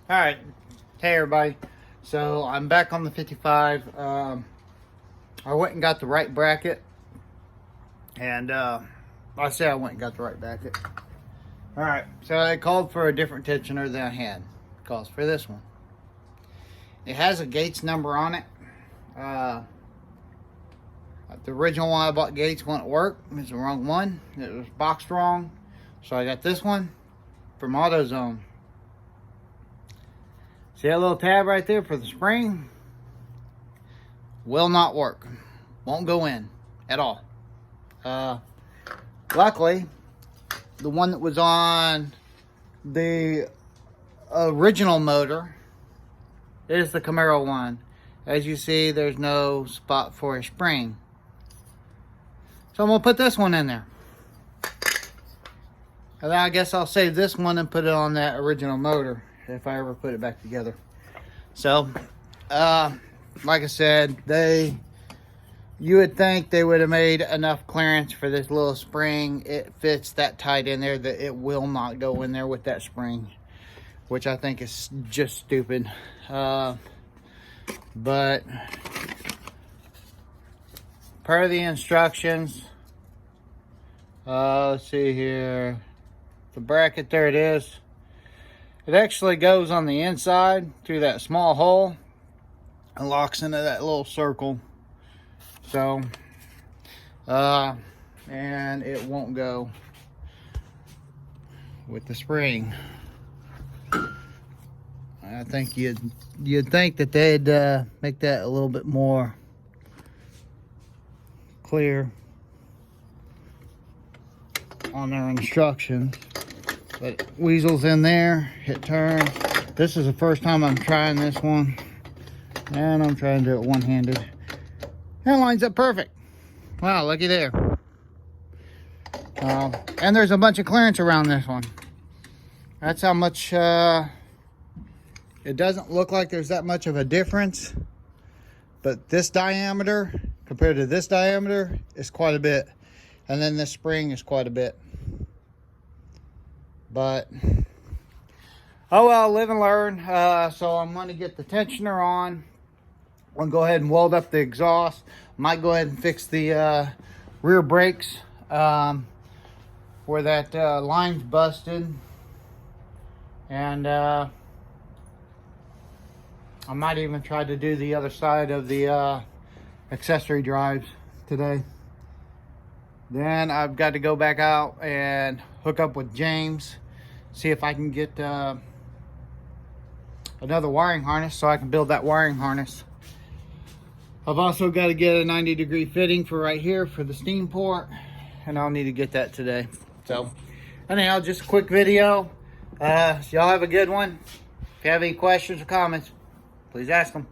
All right, hey everybody. So I'm back on the 55. I went and got the right bracket, and I say I went and got the right bracket. All right, so I called for a different tensioner than I had. Calls for this one. It has a Gates number on it. The original one I bought Gates wouldn't work. It's the wrong one. It was boxed wrong, so I got this one from AutoZone. See that little tab right there for the spring? Will not work. Won't go in at all. Luckily, the one that was on the original motor is the Camaro one. As you see, there's no spot for a spring. So I'm going to put this one in there. And then I guess I'll save this one and put it on that original motor if I ever put it back together. So, like I said, you would think they would have made enough clearance for this little spring. It fits that tight in there that it will not go in there with that spring, which I think is just stupid. But per the instructions, let's see here, the bracket, there it is. It actually goes on the inside through that small hole and locks into that little circle. So, and it won't go with the spring. I think you'd think that they'd make that a little bit more clear on their instructions. But weasel's in there, hit turn. This is the first time I'm trying this one, and I'm trying to do it one-handed. That lines up perfect. Wow, looky there. And there's a bunch of clearance around this one. That's how much, it doesn't look like there's that much of a difference, but this diameter compared to this diameter is quite a bit. And then this spring is quite a bit. But, oh well, live and learn. So I'm going to get the tensioner on. I'm going to go ahead and weld up the exhaust. Might go ahead and fix the rear brakes where that line's busted. And I might even try to do the other side of the accessory drives today. Then I've got to go back out and hook up with James, see if I can get another wiring harness so I can build that wiring harness. I've also got to get a 90-degree fitting for right here for the steam port, and I'll need to get that today. So anyhow, just a quick video. Y'all have a good one. If you have any questions or comments, please ask them.